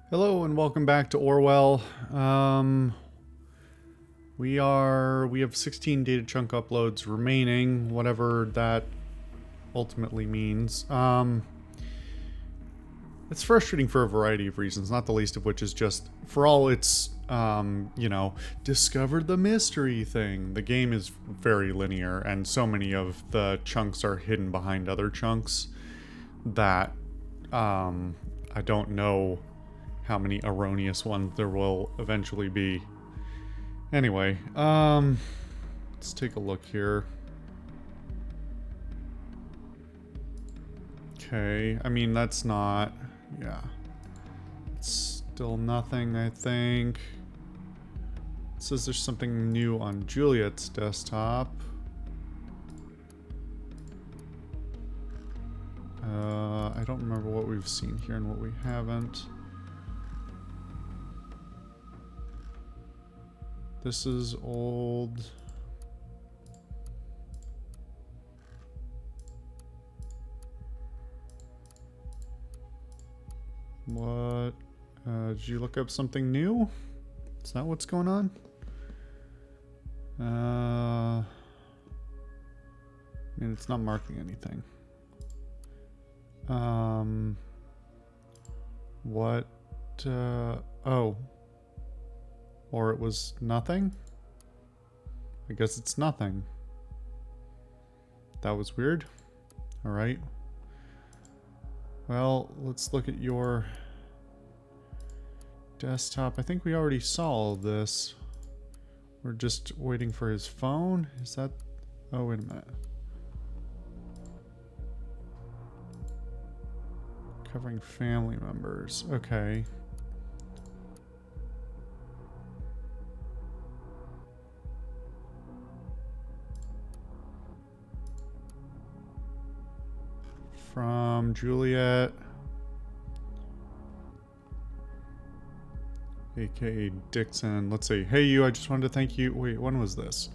Hello and welcome back to Orwell. We have 16 data chunk uploads remaining, whatever that ultimately means. It's frustrating for a variety of reasons, not the least of which is just for all its discover the mystery thing. The game is very linear and so many of the chunks are hidden behind other chunks that I don't know how many erroneous ones there will eventually be. Anyway, let's take a look here. Okay, I mean, that's not... yeah. It's still nothing, I think. It says there's something new on Juliet's desktop. I don't remember what we've seen here and what we haven't. This is old. What? Did you look up something new? Is that what's going on? I mean, it's not marking anything. What? Oh. Or it was nothing? I guess it's nothing. That was weird. Alright. Well, let's look at your desktop. I think we already saw all this. We're just waiting for his phone. Is that... oh, wait a minute. Covering family members. Okay. From Juliet, aka Dixon. Let's see. Hey you, I just wanted to thank you. Wait, when was this?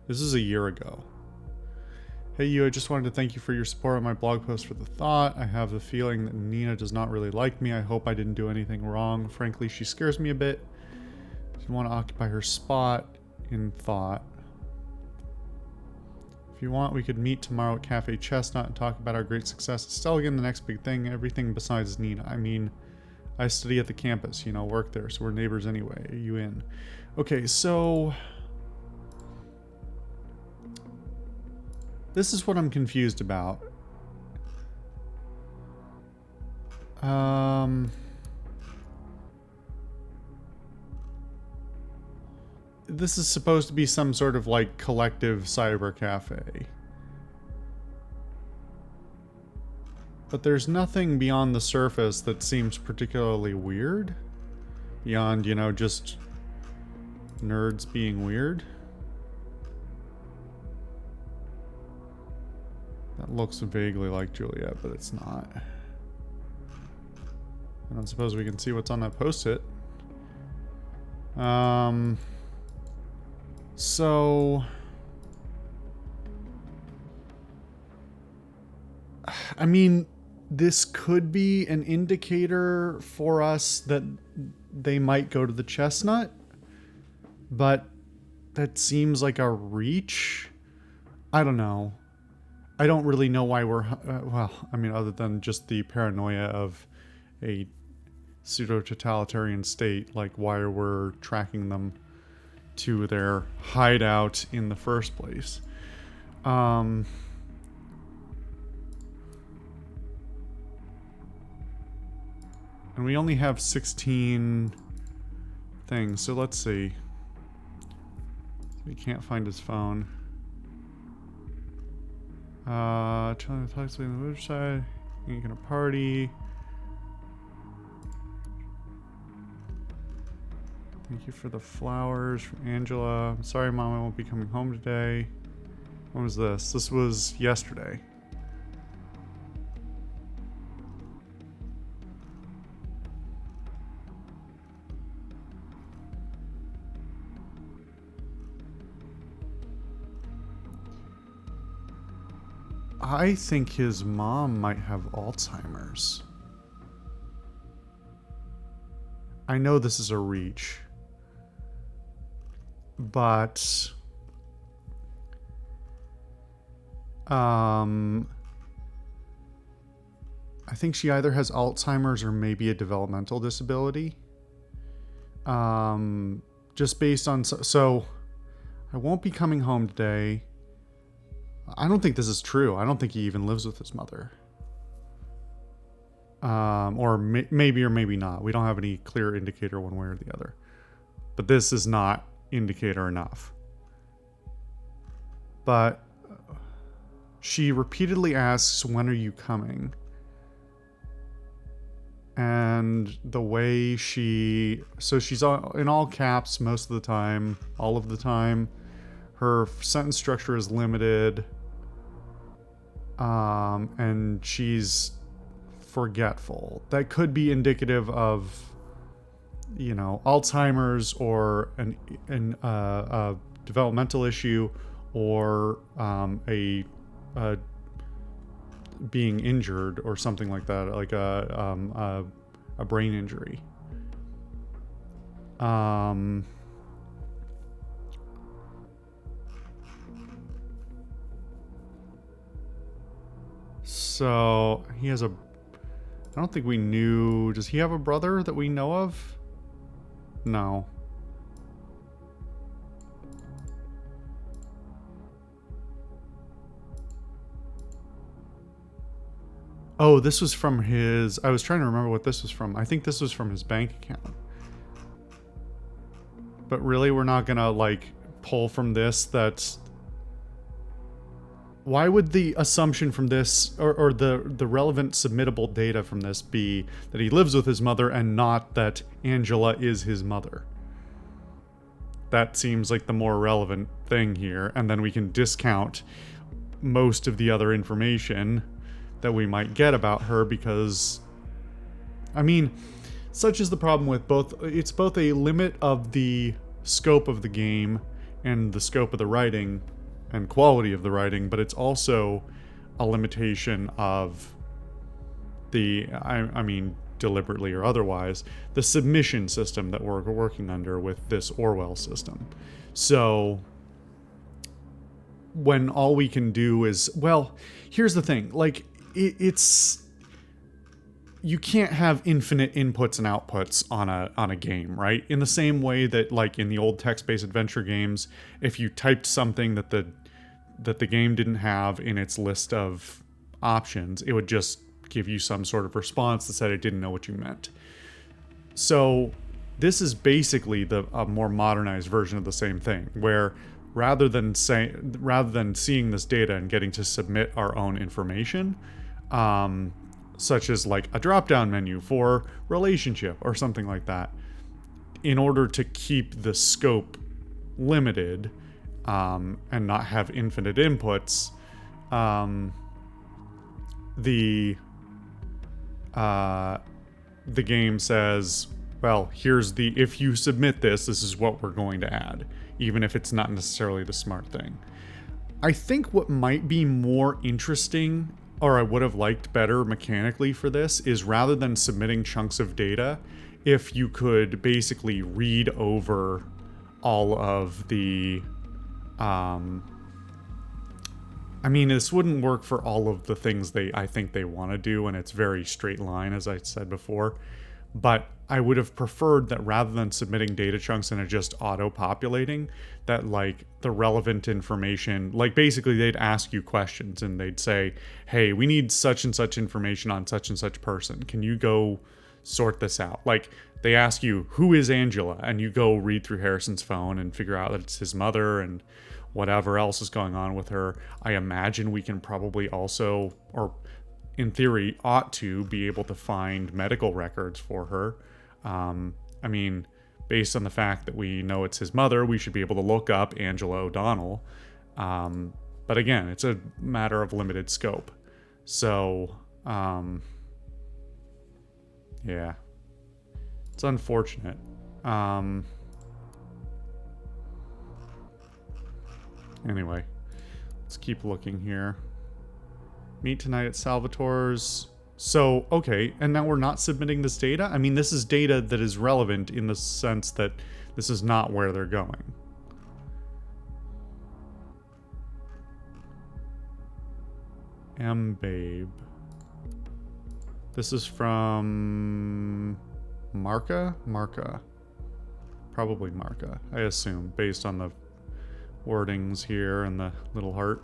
This is a year ago. Hey you, I just wanted to thank you for your support on my blog post for the thought. I have the feeling that Nina does not really like me. I hope I didn't do anything wrong. Frankly, she scares me a bit. If you want to occupy her spot in thought. If you want, we could meet tomorrow at Cafe Chestnut and talk about our great success. Still, again, the next big thing, everything besides Nina. I mean, I study at the campus, you know, work there, so we're neighbors anyway. Are you in? Okay, so... this is what I'm confused about. This is supposed to be some sort of, like, collective cyber cafe. But there's nothing beyond the surface that seems particularly weird. Beyond, you know, just nerds being weird. That looks vaguely like Juliet, but it's not. I don't suppose we can see what's on that post-it. So... I mean, this could be an indicator for us that they might go to the Chestnut, but that seems like a reach. I don't know. I don't really know why we're... well, I mean, other than just the paranoia of a pseudo-totalitarian state, like why we're tracking them to their hideout in the first place. And we only have 16 things, so let's see. We can't find his phone. Telling the talks on the website. Ain't gonna party. Thank you for the flowers from Angela. I'm sorry, Mom, I won't be coming home today. When was this? This was yesterday. I think his mom might have Alzheimer's. I know this is a reach, but I think she either has Alzheimer's or maybe a developmental disability. Just based on so I won't be coming home today. I don't think this is true. I don't think he even lives with his mother. Or maybe or maybe not. We don't have any clear indicator one way or the other. But this is not indicator enough. But she repeatedly asks, when are you coming? And the way so she's in all caps most of the time, all of the time. Her sentence structure is limited. And she's forgetful. That could be indicative of, Alzheimer's or a developmental issue, or a being injured or something like that, like a brain injury. So he has I don't think we knew. Does he have a brother that we know of? No. Oh, this was from his... I was trying to remember what this was from. I think this was from his bank account. But really, we're not gonna, pull from this that... Why would the assumption from this, or the relevant submittable data from this be that he lives with his mother and not that Angela is his mother? That seems like the more relevant thing here, and then we can discount most of the other information that we might get about her because, such is the problem with it's both a limit of the scope of the game and the scope of the writing and quality of the writing, but it's also a limitation of the, deliberately or otherwise, the submission system that we're working under with this Orwell system. So when all we can do is, here's the thing, it's you can't have infinite inputs and outputs on a game, right? In the same way that, in the old text-based adventure games, if you typed something that the game didn't have in its list of options, it would just give you some sort of response that said it didn't know what you meant. So this is basically a more modernized version of the same thing, where rather than seeing this data and getting to submit our own information, such as a drop-down menu for relationship or something like that, in order to keep the scope limited and not have infinite inputs, the game says, if you submit this is what we're going to add, even if it's not necessarily the smart thing. I think what might be more interesting, or I would have liked better mechanically for this, is rather than submitting chunks of data, if you could basically read over all of the... this wouldn't work for all of the things I think they want to do, and it's very straight line, as I said before. But I would have preferred that rather than submitting data chunks and it just auto-populating, that the relevant information, basically they'd ask you questions and they'd say, hey, we need such and such information on such and such person. Can you go sort this out? They ask you, who is Angela? And you go read through Harrison's phone and figure out that it's his mother and whatever else is going on with her. I imagine we can probably also, or in theory ought to, be able to find medical records for her. Based on the fact that we know it's his mother, we should be able to look up Angela O'Donnell. But again, it's a matter of limited scope. So, yeah. It's unfortunate. Anyway, let's keep looking here. Meet tonight at Salvatore's. So, okay, and now we're not submitting this data? I mean, this is data that is relevant in the sense that this is not where they're going. M-Babe. This is from... Marca? Marca. Probably Marca, I assume, based on the wordings here and the little heart.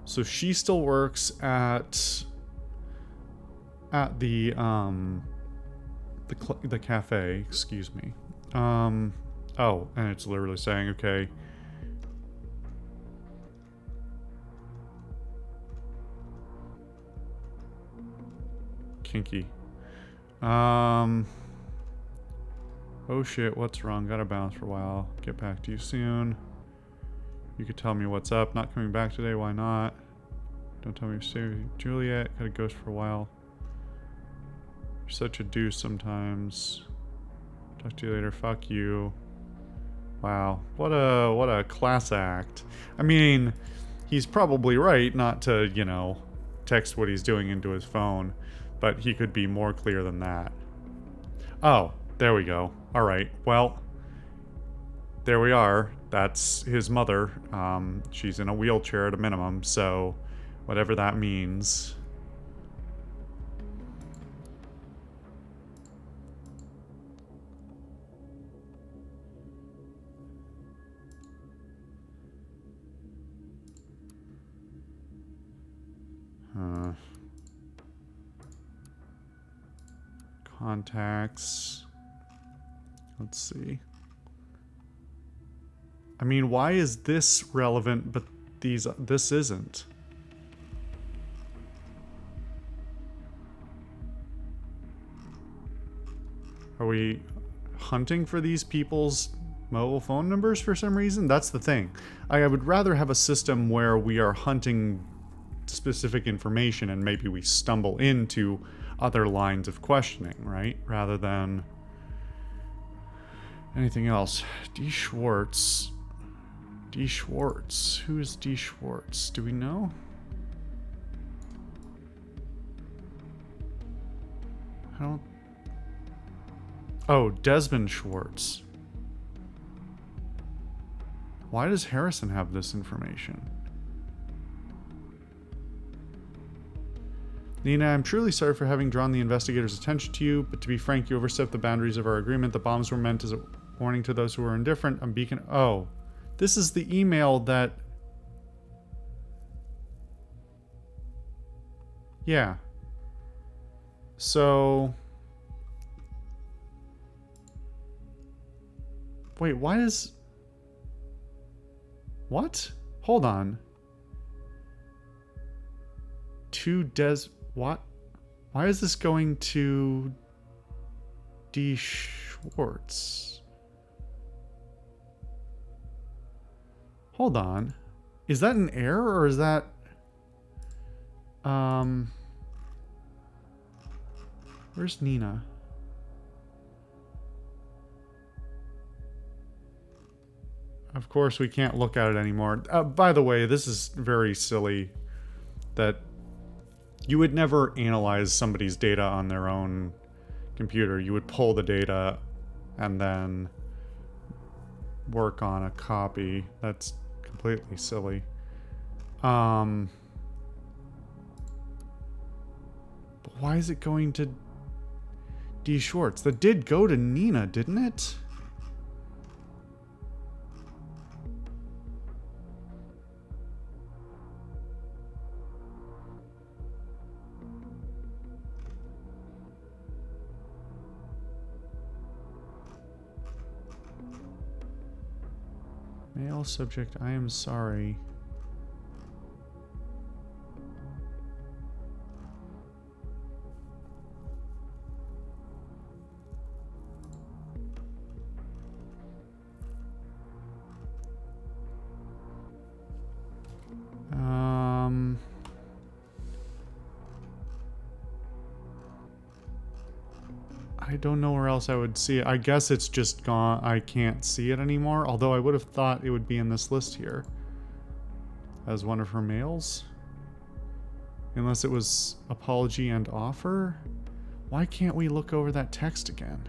So she still works at the cafe, excuse me. Oh, and it's literally saying, okay. Kinky. Oh shit, what's wrong? Gotta bounce for a while. Get back to you soon. You could tell me what's up. Not coming back today, why not? Don't tell me you're serious. Juliet, gotta ghost for a while. You're such a douche sometimes. Talk to you later, fuck you. Wow, what a class act. I mean, he's probably right not to, you know, text what he's doing into his phone, but he could be more clear than that. Oh, there we go. Alright, well, there we are. That's his mother. She's in a wheelchair at a minimum, so whatever that means. Contacts. Let's see. I mean, why is this relevant, but this isn't? Are we hunting for these people's mobile phone numbers for some reason? That's the thing. I would rather have a system where we are hunting specific information and maybe we stumble into other lines of questioning, right? Rather than anything else. D. Schwartz. D. Schwartz. Who is D. Schwartz? Do we know? I don't... Oh, Desmond Schwartz. Why does Harrison have this information? Nina, I'm truly sorry for having drawn the investigators' attention to you, but to be frank, you overstepped the boundaries of our agreement. The bombs were meant as a warning to those who were indifferent. I'm beacon... Oh. This is the email that... Yeah. So... Wait, why is... What? Hold on. What? Why is this going to D. Schwartz? Hold on. Is that an error or is that... Where's Nina? Of course, we can't look at it anymore. By the way, this is very silly that you would never analyze somebody's data on their own computer. You would pull the data and then work on a copy. That's completely silly. But why is it going to D. Schwartz? That did go to Nina, didn't it? Male subject, I am sorry. I don't know where else I would see it. I guess it's just gone. I can't see it anymore. Although I would have thought it would be in this list here. As one of her mails. Unless it was apology and offer? Why can't we look over that text again?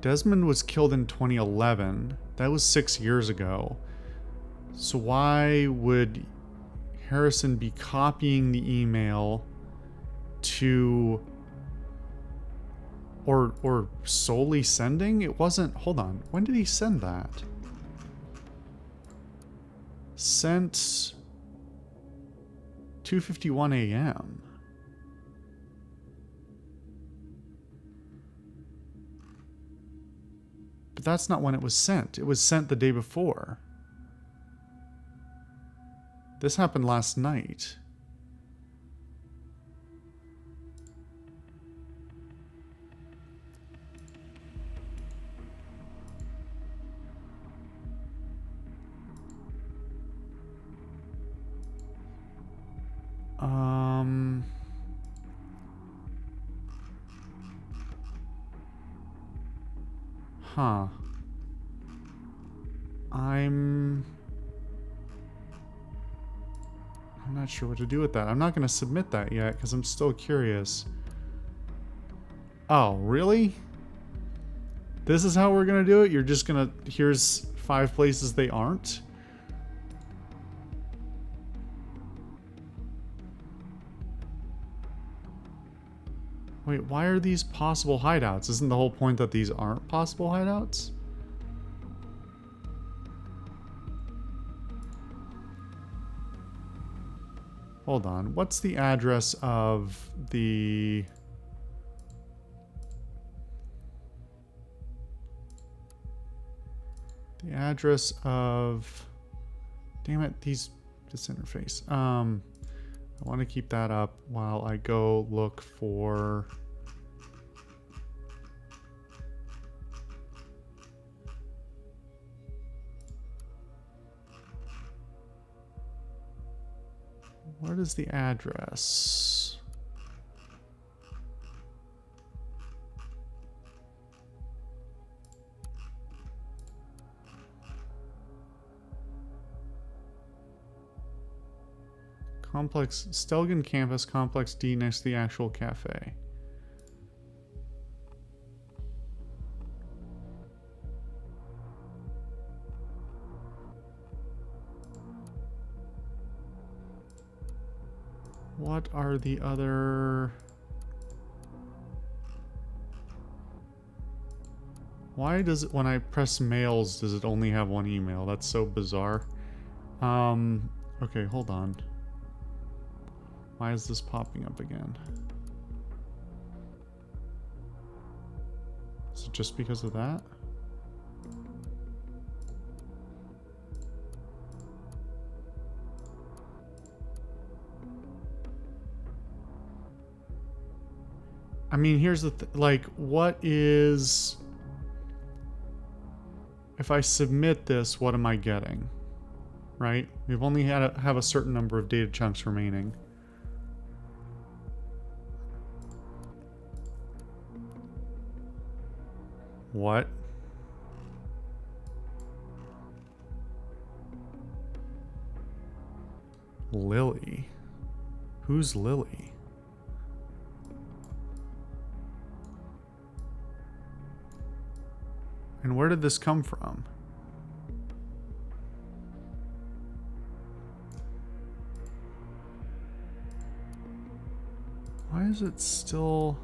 Desmond was killed in 2011. That was 6 years ago. So why would Harrison be copying the email to... Or solely sending? It wasn't... Hold on. When did he send that? Sent 2:51 a.m. But that's not when it was sent. It was sent the day before. This happened last night. Huh. I'm not sure what to do with that. I'm not going to submit that yet because I'm still curious. Oh, really? This is how we're going to do it? You're just going to... Here's 5 places they aren't? Wait, why are these possible hideouts? Isn't the whole point that these aren't possible hideouts? Hold on. What's the address of the... The address of... Damn it, this interface. I want to keep that up while I go look for... What is the address? Complex, Stelgen campus, Complex D next to the actual cafe. What are the other... Why does it, when I press mails, does it only have one email? That's so bizarre. Okay, hold on. Why is this popping up again? Is it just because of that? I mean, here's the like, what is... If I submit this, what am I getting? Right? We've only had have a certain number of data chunks remaining. What? Lily? Who's Lily? And where did this come from? Why is it still...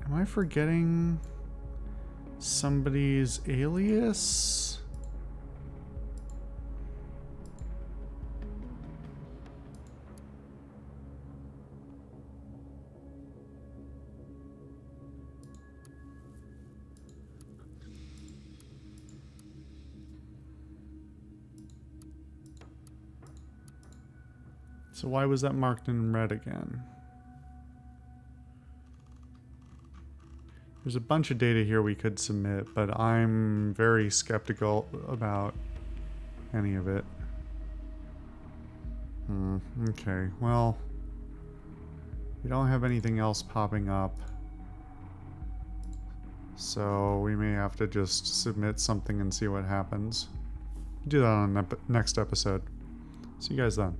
Am I forgetting somebody's alias? So why was that marked in red again? There's a bunch of data here we could submit, but I'm very skeptical about any of it. Okay, well, we don't have anything else popping up. So we may have to just submit something and see what happens. Do that on the next episode. See you guys then.